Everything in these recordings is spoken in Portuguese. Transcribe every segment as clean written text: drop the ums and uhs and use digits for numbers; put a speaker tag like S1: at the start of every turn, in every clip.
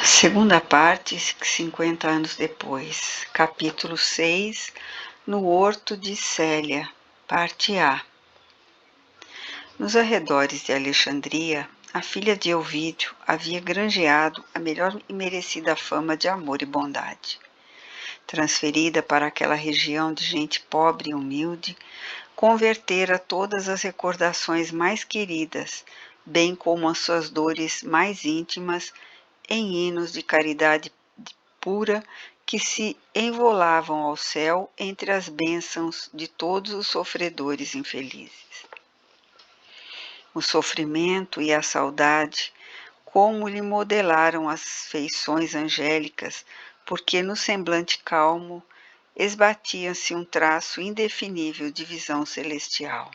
S1: Segunda parte, 50 anos depois, capítulo 6, no Horto de Célia, parte A. Nos arredores de Alexandria, a filha de Ovídio havia granjeado a melhor e merecida fama de amor e bondade. Transferida para aquela região de gente pobre e humilde, convertera todas as recordações mais queridas, bem como as suas dores mais íntimas, em hinos de caridade pura que se envolavam ao céu entre as bênçãos de todos os sofredores infelizes. O sofrimento e a saudade, como lhe modelaram as feições angélicas, porque no semblante calmo esbatia-se um traço indefinível de visão celestial.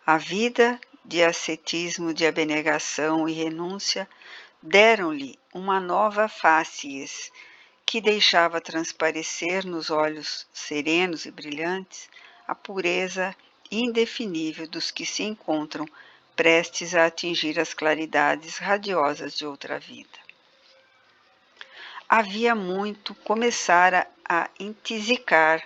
S1: A vida de ascetismo, de abnegação e renúncia deram-lhe uma nova facies que deixava transparecer nos olhos serenos e brilhantes a pureza indefinível dos que se encontram prestes a atingir as claridades radiosas de outra vida. Havia muito começara a intisicar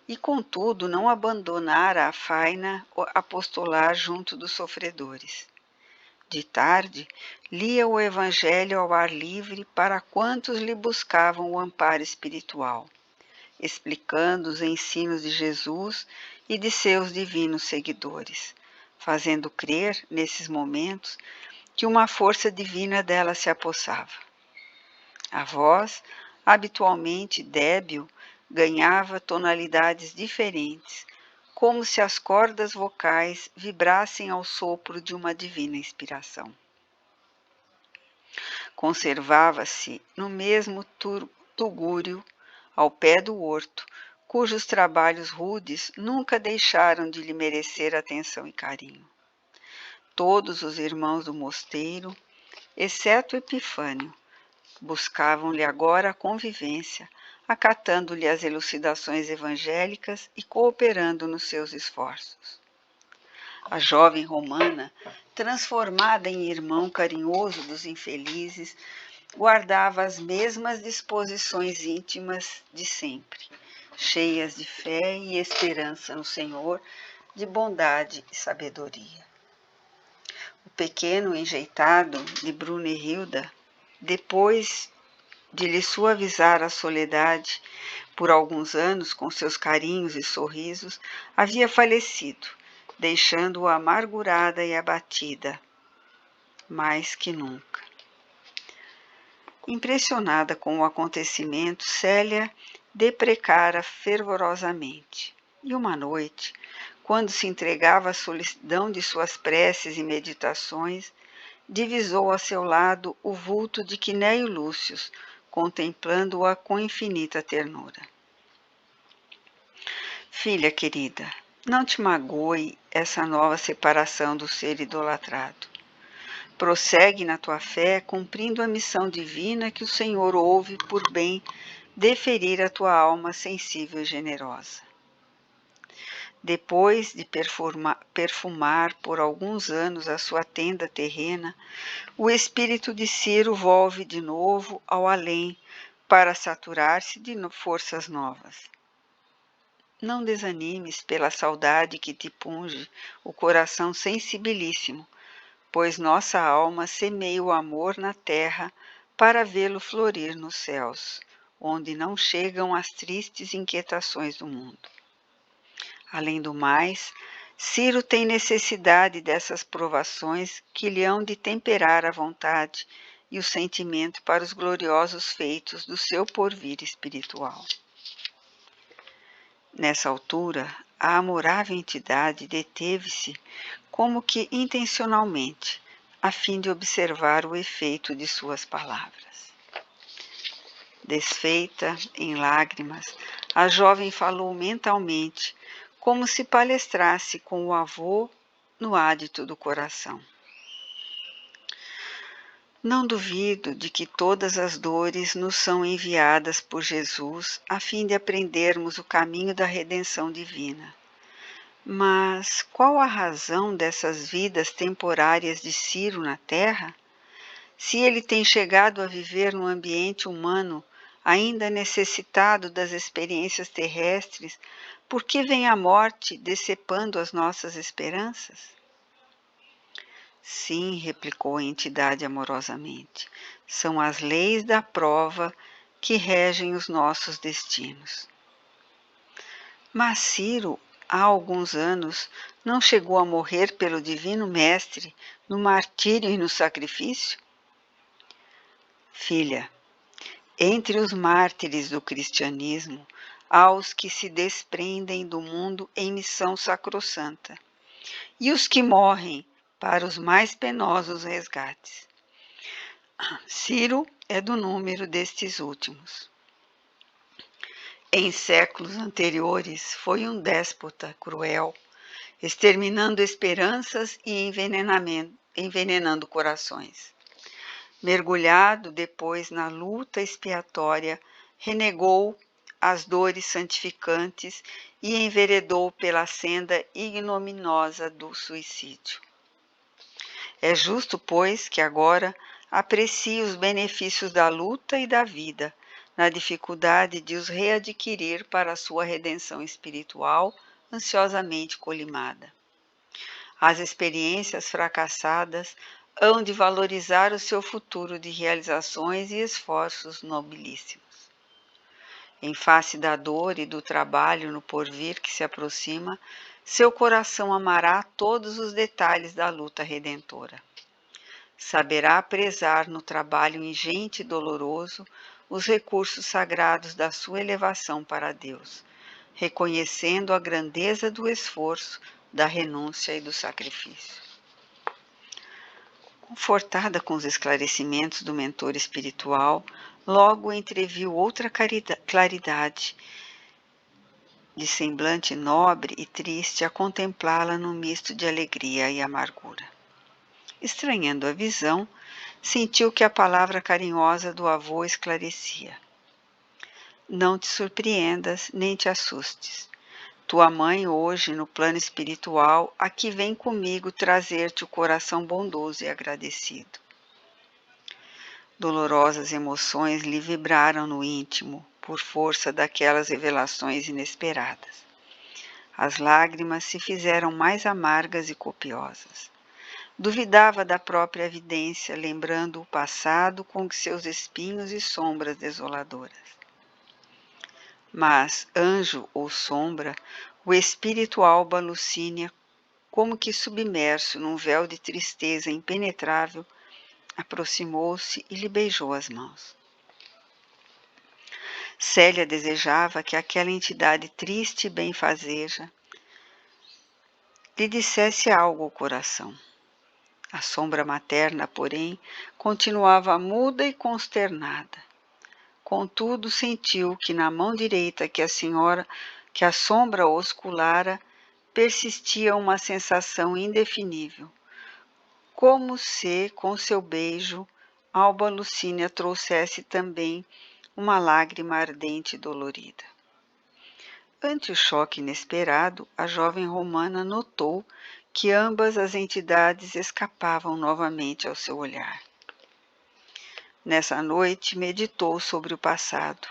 S1: e, contudo, não abandonara a faina apostolar junto dos sofredores. De tarde, lia o Evangelho ao ar livre para quantos lhe buscavam o amparo espiritual, explicando os ensinos de Jesus e de seus divinos seguidores, fazendo crer, nesses momentos, que uma força divina dela se apossava. A voz, habitualmente débil, ganhava tonalidades diferentes, como se as cordas vocais vibrassem ao sopro de uma divina inspiração. Conservava-se no mesmo tugúrio, ao pé do horto, cujos trabalhos rudes nunca deixaram de lhe merecer atenção e carinho. Todos os irmãos do mosteiro, exceto Epifânio, buscavam-lhe agora a convivência, acatando-lhe as elucidações evangélicas e cooperando nos seus esforços. A jovem romana, transformada em irmão carinhoso dos infelizes, guardava as mesmas disposições íntimas de sempre, cheias de fé e esperança no Senhor, de bondade e sabedoria. O pequeno enjeitado de Brunehilda, depois de lhe suavizar a soledade por alguns anos com seus carinhos e sorrisos, havia falecido, deixando-a amargurada e abatida, mais que nunca. Impressionada com o acontecimento, Célia deprecara fervorosamente. E uma noite, quando se entregava à solidão de suas preces e meditações, divisou a seu lado o vulto de Quinéio Lúcio, contemplando-a com infinita ternura. Filha querida, não te magoe essa nova separação do ser idolatrado. Prossegue na tua fé, cumprindo a missão divina que o Senhor ouve por bem deferir à tua alma sensível e generosa. Depois de perfumar por alguns anos a sua tenda terrena, o espírito de Ciro volve de novo ao além para saturar-se de forças novas. Não desanimes pela saudade que te punge o coração sensibilíssimo, pois nossa alma semeia o amor na terra para vê-lo florir nos céus, onde não chegam as tristes inquietações do mundo. Além do mais, Ciro tem necessidade dessas provações que lhe hão de temperar a vontade e o sentimento para os gloriosos feitos do seu porvir espiritual. Nessa altura, a amorável entidade deteve-se como que intencionalmente, a fim de observar o efeito de suas palavras. Desfeita em lágrimas, a jovem falou mentalmente, como se palestrasse com o avô no ádito do coração. Não duvido de que todas as dores nos são enviadas por Jesus a fim de aprendermos o caminho da redenção divina. Mas qual a razão dessas vidas temporárias de Ciro na terra? Se ele tem chegado a viver num ambiente humano, ainda necessitado das experiências terrestres, por que vem a morte decepando as nossas esperanças? Sim, replicou a entidade amorosamente, são as leis da prova que regem os nossos destinos. Mas Ciro, há alguns anos, não chegou a morrer pelo Divino Mestre no martírio e no sacrifício? Filha, entre os mártires do cristianismo, há os que se desprendem do mundo em missão sacrossanta, e os que morrem para os mais penosos resgates. Ciro é do número destes últimos. Em séculos anteriores, foi um déspota cruel, exterminando esperanças e envenenando corações. Mergulhado depois na luta expiatória, renegou as dores santificantes e enveredou pela senda ignominiosa do suicídio. É justo, pois, que agora aprecie os benefícios da luta e da vida, na dificuldade de os readquirir para a sua redenção espiritual, ansiosamente colimada. As experiências fracassadas hão de valorizar o seu futuro de realizações e esforços nobilíssimos. Em face da dor e do trabalho no porvir que se aproxima, seu coração amará todos os detalhes da luta redentora. Saberá prezar no trabalho ingente e doloroso os recursos sagrados da sua elevação para Deus, reconhecendo a grandeza do esforço, da renúncia e do sacrifício. Confortada com os esclarecimentos do mentor espiritual, logo entreviu outra claridade, de semblante nobre e triste, a contemplá-la num misto de alegria e amargura. Estranhando a visão, sentiu que a palavra carinhosa do avô esclarecia. Não te surpreendas, nem te assustes. Tua mãe hoje, no plano espiritual, aqui vem comigo trazer-te o coração bondoso e agradecido. Dolorosas emoções lhe vibraram no íntimo, por força daquelas revelações inesperadas. As lágrimas se fizeram mais amargas e copiosas. Duvidava da própria evidência, lembrando o passado com seus espinhos e sombras desoladoras. Mas, anjo ou sombra, o espírito alba Lucínia, como que submerso num véu de tristeza impenetrável, aproximou-se e lhe beijou as mãos. Célia desejava que aquela entidade triste e benfazeja lhe dissesse algo ao coração. A sombra materna, porém, continuava muda e consternada. Contudo, sentiu que na mão direita que a sombra osculara, persistia uma sensação indefinível, como se, com seu beijo, Alba Lucínia trouxesse também uma lágrima ardente e dolorida. Ante o choque inesperado, a jovem romana notou que ambas as entidades escapavam novamente ao seu olhar. Nessa noite, meditou sobre o passado,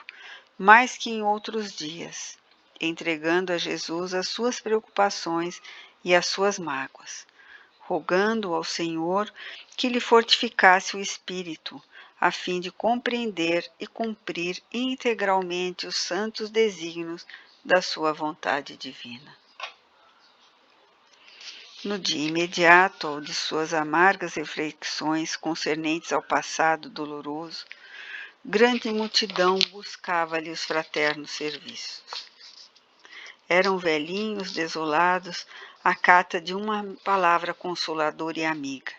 S1: mais que em outros dias, entregando a Jesus as suas preocupações e as suas mágoas, rogando ao Senhor que lhe fortificasse o espírito, a fim de compreender e cumprir integralmente os santos desígnios da sua vontade divina. No dia imediato ao de suas amargas reflexões concernentes ao passado doloroso, grande multidão buscava-lhe os fraternos serviços. Eram velhinhos desolados à cata de uma palavra consoladora e amiga,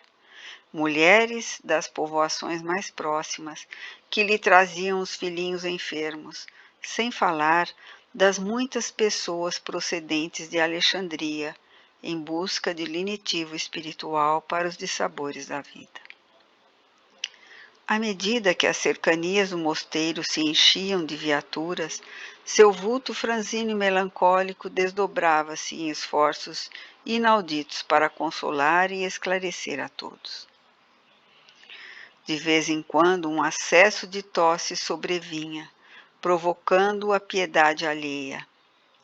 S1: mulheres das povoações mais próximas que lhe traziam os filhinhos enfermos, sem falar das muitas pessoas procedentes de Alexandria, em busca de lenitivo espiritual para os dissabores da vida. À medida que as cercanias do mosteiro se enchiam de viaturas, seu vulto franzino e melancólico desdobrava-se em esforços inauditos para consolar e esclarecer a todos. De vez em quando um acesso de tosse sobrevinha, provocando a piedade alheia.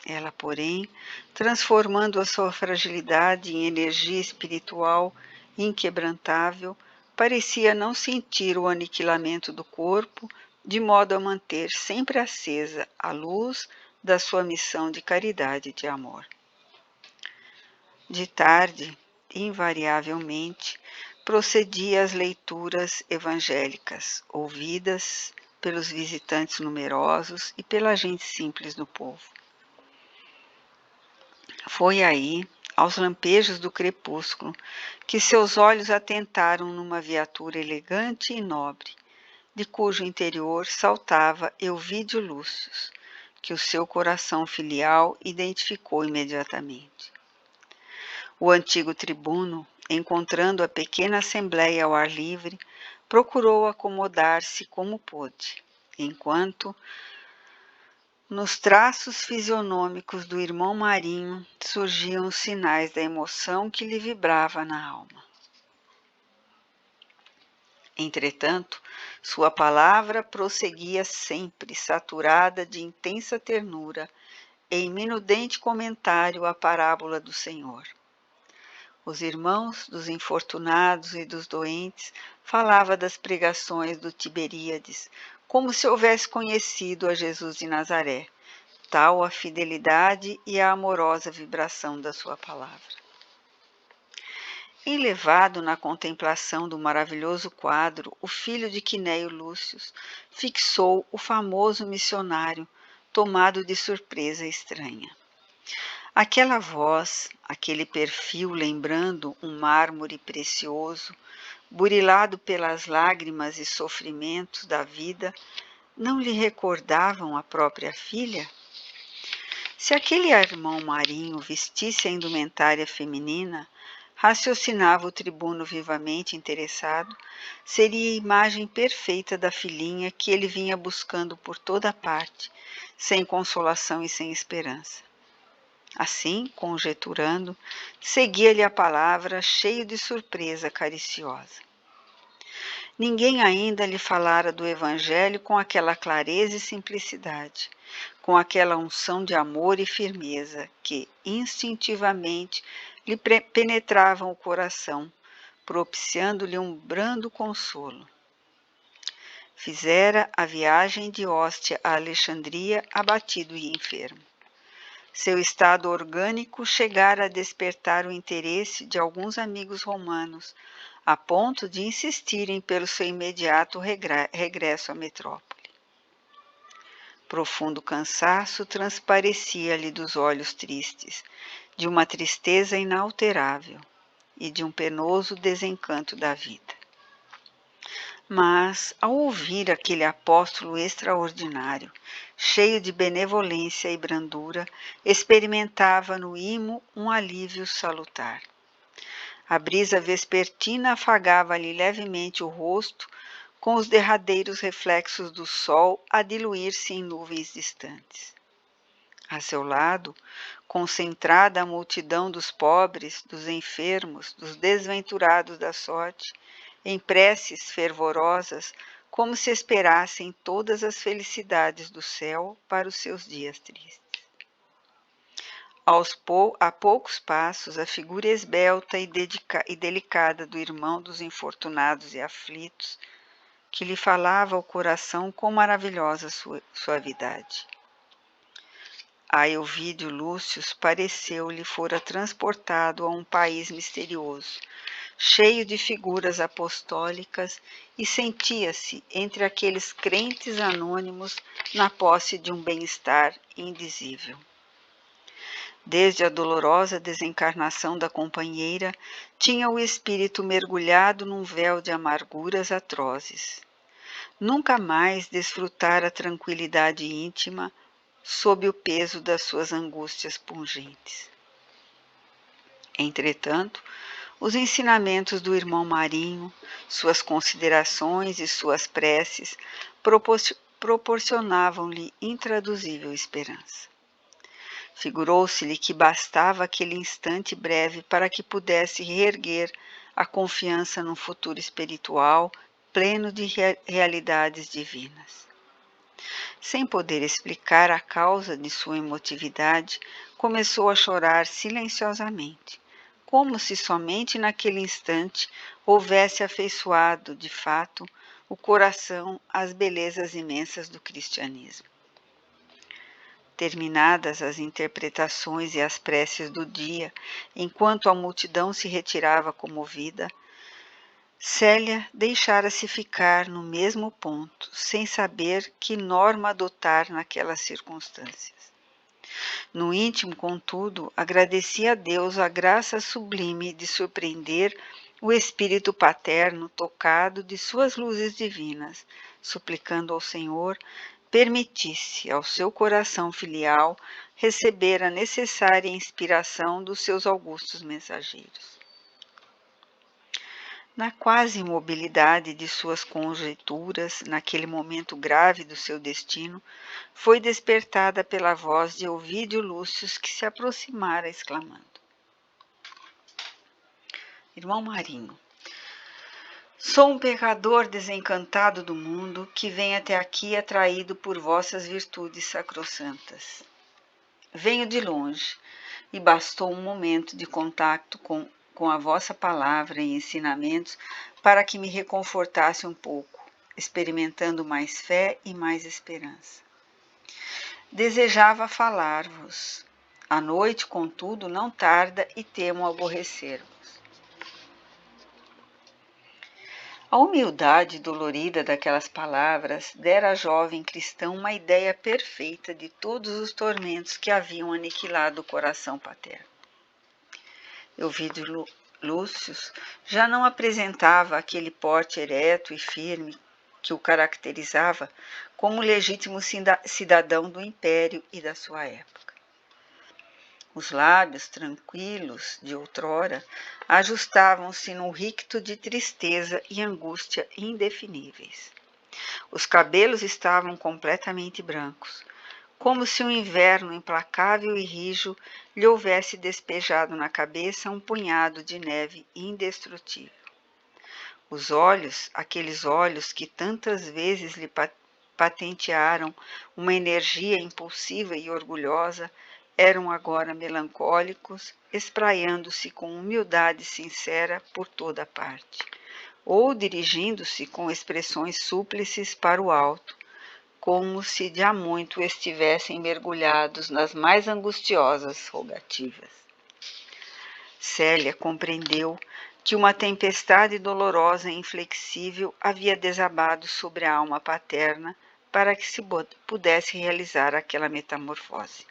S1: Ela, porém, transformando a sua fragilidade em energia espiritual inquebrantável, parecia não sentir o aniquilamento do corpo, de modo a manter sempre acesa a luz da sua missão de caridade e de amor. De tarde, invariavelmente, procedia às leituras evangélicas, ouvidas pelos visitantes numerosos e pela gente simples do povo. Foi aí, aos lampejos do crepúsculo, que seus olhos atentaram numa viatura elegante e nobre, de cujo interior saltava Elvídio Lúcius, que o seu coração filial identificou imediatamente. O antigo tribuno, encontrando a pequena assembleia ao ar livre, procurou acomodar-se como pôde, enquanto, nos traços fisionômicos do irmão Marinho, surgiam os sinais da emoção que lhe vibrava na alma. Entretanto, sua palavra prosseguia sempre, saturada de intensa ternura, em minudente comentário à parábola do Senhor. Os irmãos dos infortunados e dos doentes falava das pregações do Tiberíades, como se houvesse conhecido a Jesus de Nazaré, tal a fidelidade e a amorosa vibração da sua palavra. Enlevado na contemplação do maravilhoso quadro, o filho de Quinéio Lúcius fixou o famoso missionário, tomado de surpresa estranha. Aquela voz, aquele perfil lembrando um mármore precioso, burilado pelas lágrimas e sofrimentos da vida, não lhe recordavam a própria filha? Se aquele irmão Marinho vestisse a indumentária feminina, raciocinava o tribuno vivamente interessado, seria a imagem perfeita da filhinha que ele vinha buscando por toda parte, sem consolação e sem esperança. Assim, conjeturando, seguia-lhe a palavra, cheio de surpresa cariciosa. Ninguém ainda lhe falara do Evangelho com aquela clareza e simplicidade, com aquela unção de amor e firmeza que, instintivamente, lhe penetravam o coração, propiciando-lhe um brando consolo. Fizera a viagem de Hóstia a Alexandria abatido e enfermo. Seu estado orgânico chegara a despertar o interesse de alguns amigos romanos, a ponto de insistirem pelo seu imediato regresso à metrópole. Profundo cansaço transparecia-lhe dos olhos tristes, de uma tristeza inalterável e de um penoso desencanto da vida. Mas, ao ouvir aquele apóstolo extraordinário, cheio de benevolência e brandura, experimentava no imo um alívio salutar. A brisa vespertina afagava-lhe levemente o rosto, com os derradeiros reflexos do sol a diluir-se em nuvens distantes. A seu lado, concentrada a multidão dos pobres, dos enfermos, dos desventurados da sorte, em preces fervorosas, como se esperassem todas as felicidades do céu para os seus dias tristes. A poucos passos, a figura esbelta e delicada do irmão dos infortunados e aflitos, que lhe falava ao coração com maravilhosa suavidade. A Elvídio Lúcius pareceu-lhe fora transportado a um país misterioso, cheio de figuras apostólicas, e sentia-se entre aqueles crentes anônimos na posse de um bem-estar indizível. Desde a dolorosa desencarnação da companheira, tinha o espírito mergulhado num véu de amarguras atrozes. Nunca mais desfrutara a tranquilidade íntima sob o peso das suas angústias pungentes. Entretanto, os ensinamentos do irmão Marinho, suas considerações e suas preces proporcionavam-lhe intraduzível esperança. Figurou-se-lhe que bastava aquele instante breve para que pudesse reerguer a confiança num futuro espiritual pleno de realidades divinas. Sem poder explicar a causa de sua emotividade, começou a chorar silenciosamente, como se somente naquele instante houvesse afeiçoado, de fato, o coração às belezas imensas do cristianismo. Terminadas as interpretações e as preces do dia, enquanto a multidão se retirava comovida, Célia deixara-se ficar no mesmo ponto, sem saber que norma adotar naquelas circunstâncias. No íntimo, contudo, agradecia a Deus a graça sublime de surpreender o espírito paterno tocado de suas luzes divinas, suplicando ao Senhor permitisse ao seu coração filial receber a necessária inspiração dos seus augustos mensageiros. Na quase imobilidade de suas conjecturas, naquele momento grave do seu destino, foi despertada pela voz de Ovídio Lúcius, que se aproximara exclamando: Irmão Marinho, sou um pecador desencantado do mundo que vem até aqui atraído por vossas virtudes sacrossantas. Venho de longe e bastou um momento de contato com a vossa palavra e ensinamentos para que me reconfortasse um pouco, experimentando mais fé e mais esperança. Desejava falar-vos. A noite, contudo, não tarda e temo aborrecer-vos. A humildade dolorida daquelas palavras dera à jovem cristã uma ideia perfeita de todos os tormentos que haviam aniquilado o coração paterno. Ovídio Lúcius já não apresentava aquele porte ereto e firme que o caracterizava como legítimo cidadão do império e da sua época. Os lábios tranquilos de outrora ajustavam-se num ricto de tristeza e angústia indefiníveis. Os cabelos estavam completamente brancos, como se um inverno implacável e rijo lhe houvesse despejado na cabeça um punhado de neve indestrutível. Os olhos, aqueles olhos que tantas vezes lhe patentearam uma energia impulsiva e orgulhosa, eram agora melancólicos, espraiando-se com humildade sincera por toda parte, ou dirigindo-se com expressões súplices para o alto, como se de há muito estivessem mergulhados nas mais angustiosas rogativas. Célia compreendeu que uma tempestade dolorosa e inflexível havia desabado sobre a alma paterna para que se pudesse realizar aquela metamorfose.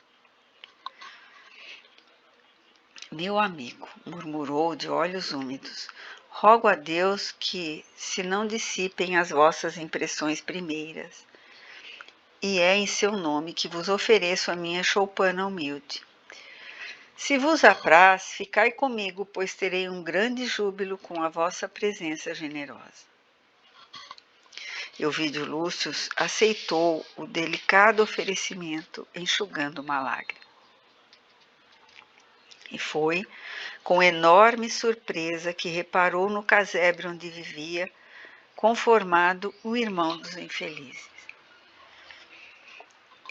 S1: Meu amigo, murmurou de olhos úmidos, rogo a Deus que se não dissipem as vossas impressões primeiras, e é em seu nome que vos ofereço a minha choupana humilde. Se vos apraz, ficai comigo, pois terei um grande júbilo com a vossa presença generosa. Ovídio Lúcius aceitou o delicado oferecimento, enxugando uma lágrima. E foi com enorme surpresa que reparou no casebre onde vivia, conformado o irmão dos infelizes.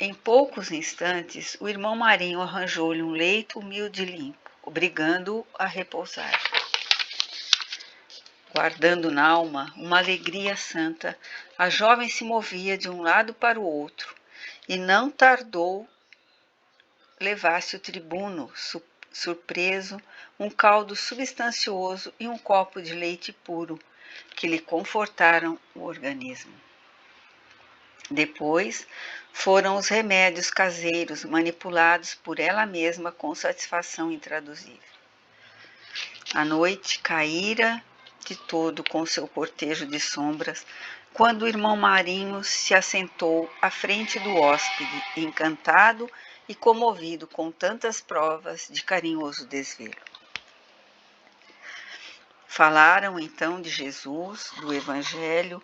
S1: Em poucos instantes, o irmão Marinho arranjou-lhe um leito humilde e limpo, obrigando-o a repousar. Guardando na alma uma alegria santa, a jovem se movia de um lado para o outro, e não tardou levar-se o tribuno, surpreso, um caldo substancioso e um copo de leite puro, que lhe confortaram o organismo. Depois foram os remédios caseiros, manipulados por ela mesma com satisfação intraduzível. A noite caíra de todo com seu cortejo de sombras, quando o irmão Marinho se assentou à frente do hóspede, encantado e comovido com tantas provas de carinhoso desvelo. Falaram então de Jesus, do Evangelho,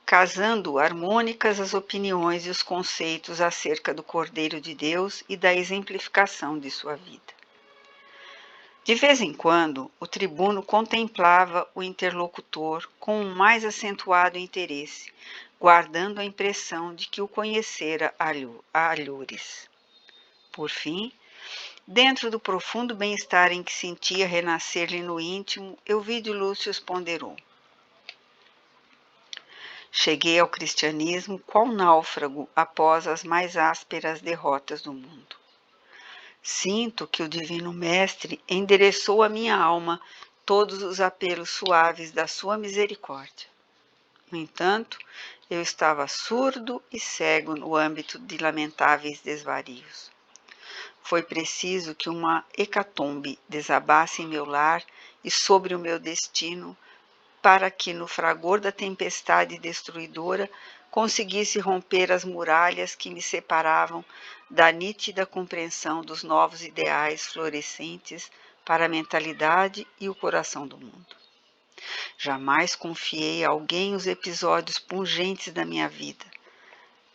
S1: casando harmônicas as opiniões e os conceitos acerca do Cordeiro de Deus e da exemplificação de sua vida. De vez em quando, o tribuno contemplava o interlocutor com um mais acentuado interesse, guardando a impressão de que o conhecera a alhures. Por fim, dentro do profundo bem-estar em que sentia renascer-lhe no íntimo, Elvídio Lúcio ponderou. Cheguei ao cristianismo qual náufrago após as mais ásperas derrotas do mundo. Sinto que o Divino Mestre endereçou à minha alma todos os apelos suaves da sua misericórdia. No entanto, eu estava surdo e cego no âmbito de lamentáveis desvarios. Foi preciso que uma hecatombe desabasse em meu lar e sobre o meu destino, para que no fragor da tempestade destruidora conseguisse romper as muralhas que me separavam da nítida compreensão dos novos ideais florescentes para a mentalidade e o coração do mundo. Jamais confiei a alguém os episódios pungentes da minha vida,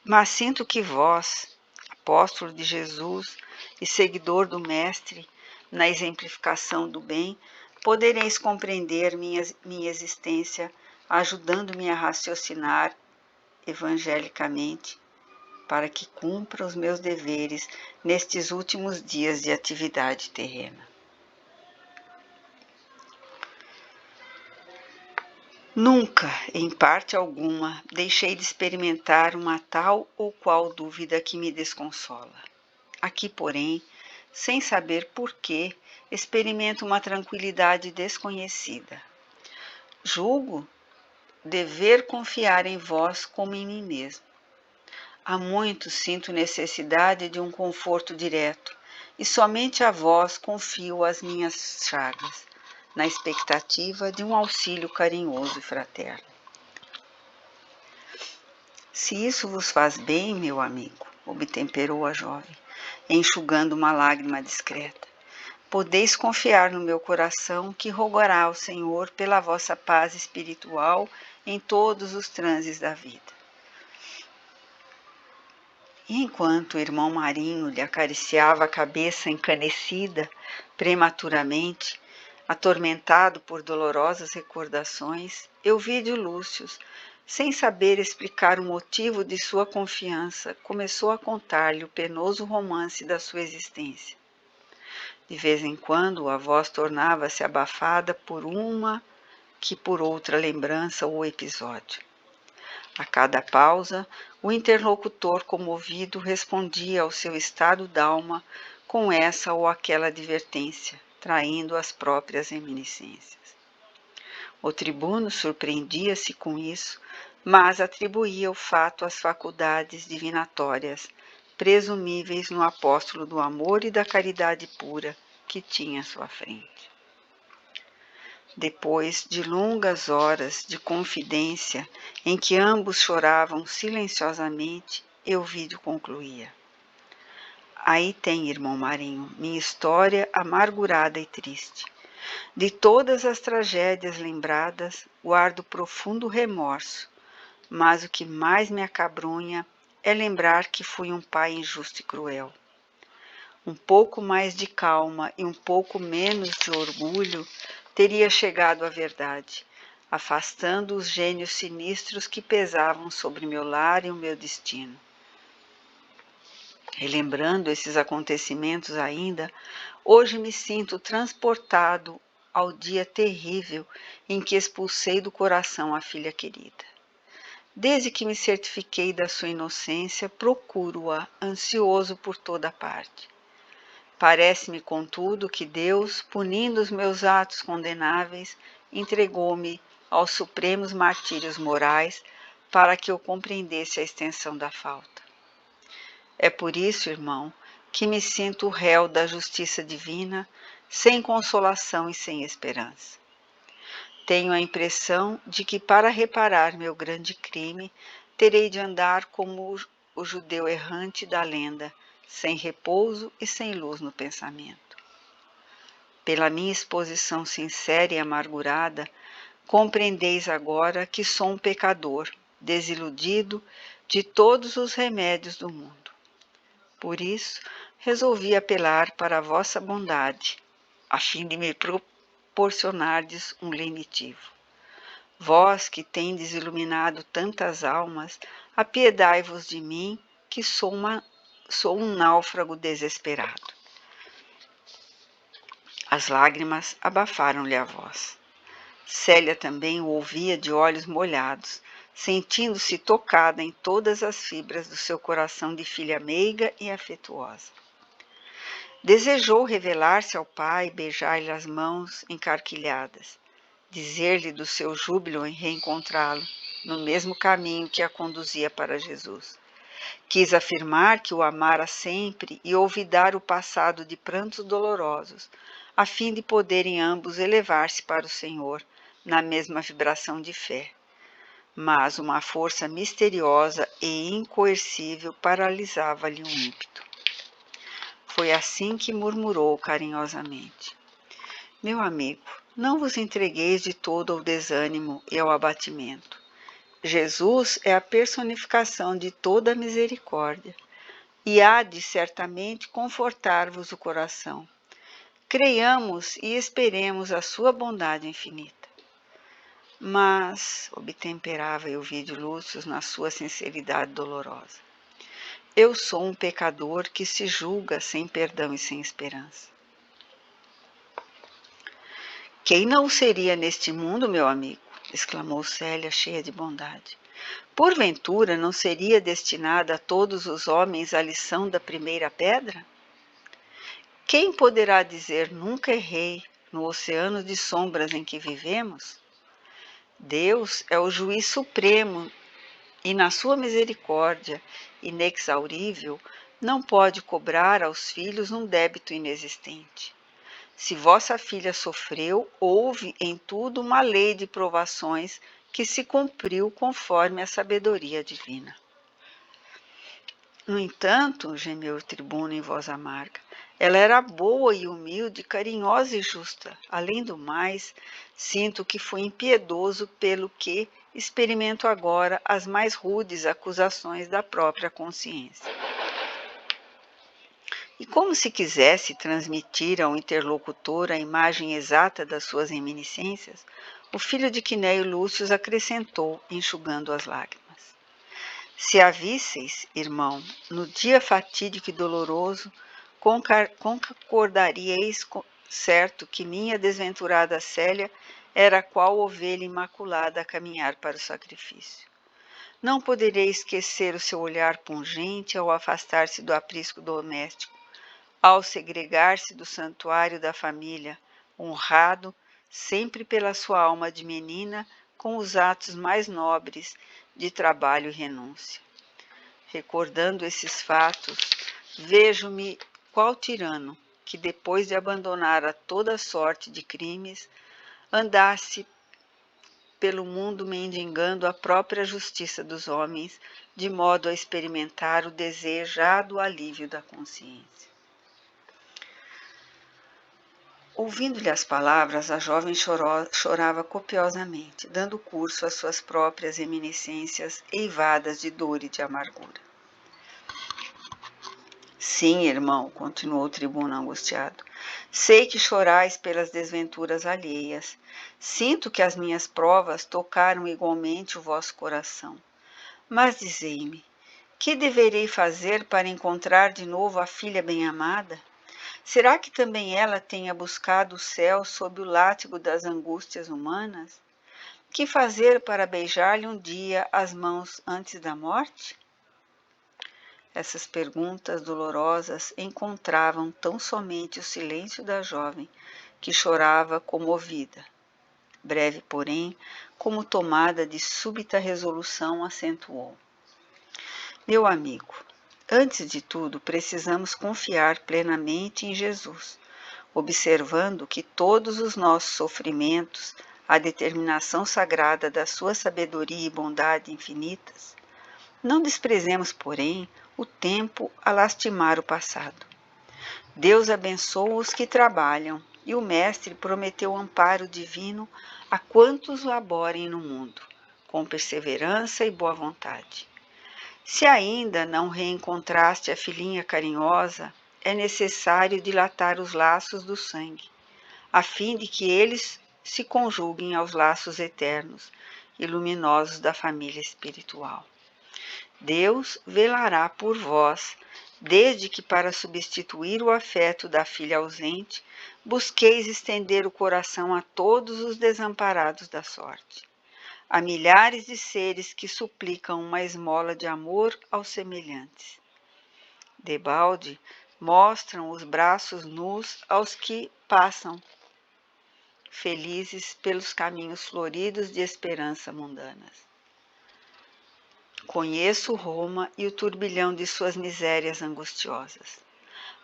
S1: mas sinto que vós, apóstolo de Jesus e seguidor do Mestre na exemplificação do bem, podereis compreender minha existência, ajudando-me a raciocinar evangelicamente, para que cumpra os meus deveres nestes últimos dias de atividade terrena. Nunca, em parte alguma, deixei de experimentar uma tal ou qual dúvida que me desconsola. Aqui, porém, sem saber por quê, experimento uma tranquilidade desconhecida. Julgo dever confiar em vós como em mim mesmo. Há muito sinto necessidade de um conforto direto, e somente a vós confio as minhas chagas, na expectativa de um auxílio carinhoso e fraterno. Se isso vos faz bem, meu amigo, obtemperou a jovem, enxugando uma lágrima discreta, podeis confiar no meu coração que rogará ao Senhor pela vossa paz espiritual em todos os transes da vida. E enquanto o irmão Marinho lhe acariciava a cabeça encanecida prematuramente, atormentado por dolorosas recordações, Elvídio Lúcio, sem saber explicar o motivo de sua confiança, começou a contar-lhe o penoso romance da sua existência. De vez em quando, a voz tornava-se abafada por uma que por outra lembrança ou episódio. A cada pausa, o interlocutor comovido respondia ao seu estado d'alma com essa ou aquela advertência, traindo as próprias reminiscências. O tribuno surpreendia-se com isso, mas atribuía o fato às faculdades divinatórias, presumíveis no apóstolo do amor e da caridade pura que tinha à sua frente. Depois de longas horas de confidência em que ambos choravam silenciosamente, Elvídio concluía. Aí tem, irmão Marinho, minha história amargurada e triste. De todas as tragédias lembradas, guardo profundo remorso, mas o que mais me acabrunha é lembrar que fui um pai injusto e cruel. Um pouco mais de calma e um pouco menos de orgulho teria chegado à verdade, afastando os gênios sinistros que pesavam sobre meu lar e o meu destino. Relembrando esses acontecimentos ainda, hoje me sinto transportado ao dia terrível em que expulsei do coração a filha querida. Desde que me certifiquei da sua inocência, procuro-a, ansioso por toda parte. Parece-me, contudo, que Deus, punindo os meus atos condenáveis, entregou-me aos supremos martírios morais para que eu compreendesse a extensão da falta. É por isso, irmão, que me sinto réu da justiça divina, sem consolação e sem esperança. Tenho a impressão de que, para reparar meu grande crime, terei de andar como o judeu errante da lenda, sem repouso e sem luz no pensamento. Pela minha exposição sincera e amargurada, compreendeis agora que sou um pecador, desiludido de todos os remédios do mundo. Por isso, resolvi apelar para a vossa bondade, a fim de me proporcionardes um lenitivo. Vós que tendes iluminado tantas almas, apiedai-vos de mim, que sou um náufrago desesperado. As lágrimas abafaram-lhe a voz. Célia também o ouvia de olhos molhados, sentindo-se tocada em todas as fibras do seu coração de filha meiga e afetuosa. Desejou revelar-se ao pai, beijar-lhe as mãos encarquilhadas, dizer-lhe do seu júbilo em reencontrá-lo, no mesmo caminho que a conduzia para Jesus. Quis afirmar que o amara sempre e olvidar o passado de prantos dolorosos, a fim de poderem ambos elevar-se para o Senhor, na mesma vibração de fé. Mas uma força misteriosa e incoercível paralisava-lhe o ímpeto. Foi assim que murmurou carinhosamente: Meu amigo, não vos entregueis de todo ao desânimo e ao abatimento. Jesus é a personificação de toda a misericórdia e há de certamente confortar-vos o coração. Creiamos e esperemos a sua bondade infinita. Mas, obtemperava Elvídio Lúcio na sua sinceridade dolorosa, eu sou um pecador que se julga sem perdão e sem esperança. Quem não o seria neste mundo, meu amigo? Exclamou Célia, cheia de bondade. Porventura não seria destinada a todos os homens a lição da primeira pedra? Quem poderá dizer nunca errei no oceano de sombras em que vivemos? Deus é o juiz supremo e na sua misericórdia inexaurível não pode cobrar aos filhos um débito inexistente. Se vossa filha sofreu, houve em tudo uma lei de provações que se cumpriu conforme a sabedoria divina. No entanto, gemeu o tribuno em voz amarga, ela era boa e humilde, carinhosa e justa. Além do mais, sinto que fui impiedoso, pelo que experimento agora as mais rudes acusações da própria consciência. E como se quisesse transmitir ao interlocutor a imagem exata das suas reminiscências, o filho de Quinéio Lúcio acrescentou, enxugando as lágrimas. Se a visseis, irmão, no dia fatídico e doloroso, concordaríeis certo que minha desventurada Célia era qual ovelha imaculada a caminhar para o sacrifício. Não poderei esquecer o seu olhar pungente ao afastar-se do aprisco doméstico, ao segregar-se do santuário da família, honrado sempre pela sua alma de menina com os atos mais nobres de trabalho e renúncia. Recordando esses fatos, vejo-me qual tirano que, depois de abandonar a toda sorte de crimes, andasse pelo mundo mendigando a própria justiça dos homens, de modo a experimentar o desejado alívio da consciência. Ouvindo-lhe as palavras, a jovem chorava copiosamente, dando curso às suas próprias reminiscências eivadas de dor e de amargura. Sim, irmão, continuou o tribuno angustiado, sei que chorais pelas desventuras alheias. Sinto que as minhas provas tocaram igualmente o vosso coração. Mas dizei-me, que deverei fazer para encontrar de novo a filha bem-amada? Será que também ela tenha buscado o céu sob o látigo das angústias humanas? Que fazer para beijar-lhe um dia as mãos antes da morte? Essas perguntas dolorosas encontravam tão somente o silêncio da jovem, que chorava comovida. Breve, porém, como tomada de súbita resolução, acentuou. Meu amigo, antes de tudo, precisamos confiar plenamente em Jesus, observando que todos os nossos sofrimentos, a determinação sagrada da sua sabedoria e bondade infinitas. Não desprezemos, porém, o tempo a lastimar o passado. Deus abençoa os que trabalham, e o Mestre prometeu amparo divino a quantos laborem no mundo, com perseverança e boa vontade. Se ainda não reencontraste a filhinha carinhosa, é necessário dilatar os laços do sangue. a fim de que eles se conjuguem aos laços eternos e luminosos da família espiritual. Deus velará por vós, desde que, para substituir o afeto da filha ausente, busqueis estender o coração a todos os desamparados da sorte. Há milhares de seres que suplicam uma esmola de amor aos semelhantes. Debalde mostram os braços nus aos que passam felizes pelos caminhos floridos de esperança mundanas. Conheço Roma e o turbilhão de suas misérias angustiosas.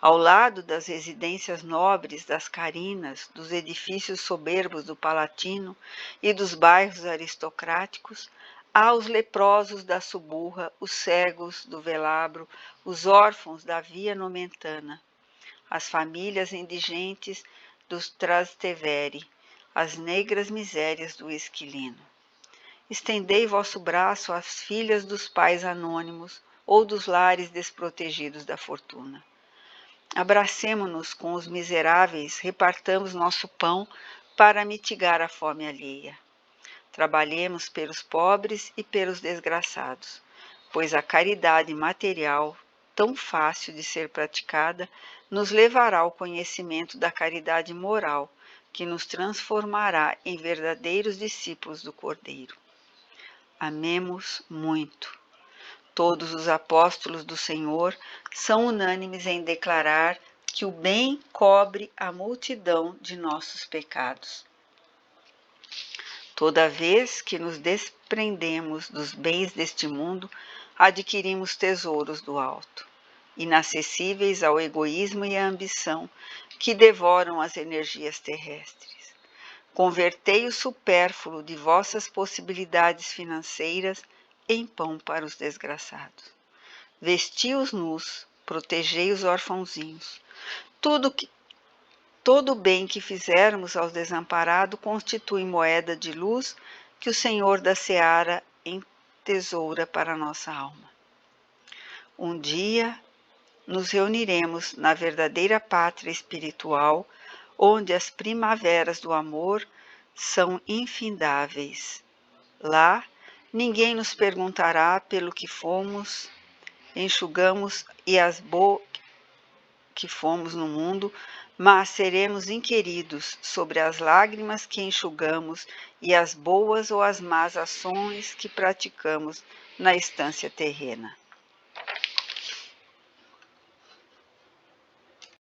S1: Ao lado das residências nobres das Carinas, dos edifícios soberbos do Palatino e dos bairros aristocráticos, há os leprosos da Suburra, os cegos do Velabro, os órfãos da Via Nomentana, as famílias indigentes dos Trastevere, as negras misérias do Esquilino. Estendei vosso braço às filhas dos pais anônimos ou dos lares desprotegidos da fortuna. Abracemo-nos com os miseráveis, repartamos nosso pão para mitigar a fome alheia. Trabalhemos pelos pobres e pelos desgraçados, pois a caridade material, tão fácil de ser praticada, nos levará ao conhecimento da caridade moral, que nos transformará em verdadeiros discípulos do Cordeiro. Amemos muito. Todos os apóstolos do Senhor são unânimes em declarar que o bem cobre a multidão de nossos pecados. Toda vez que nos desprendemos dos bens deste mundo, adquirimos tesouros do alto, inacessíveis ao egoísmo e à ambição que devoram as energias terrestres. Convertei o supérfluo de vossas possibilidades financeiras em pão para os desgraçados. Vesti os nus, protegei os orfãozinhos. Todo o bem que fizermos aos desamparados constitui moeda de luz que o Senhor da Seara entesoura para a nossa alma. Um dia nos reuniremos na verdadeira pátria espiritual, onde as primaveras do amor são infindáveis. Lá, ninguém nos perguntará pelo que fomos, enxugamos e que fomos no mundo, mas seremos inquiridos sobre as lágrimas que enxugamos e as boas ou as más ações que praticamos na estância terrena.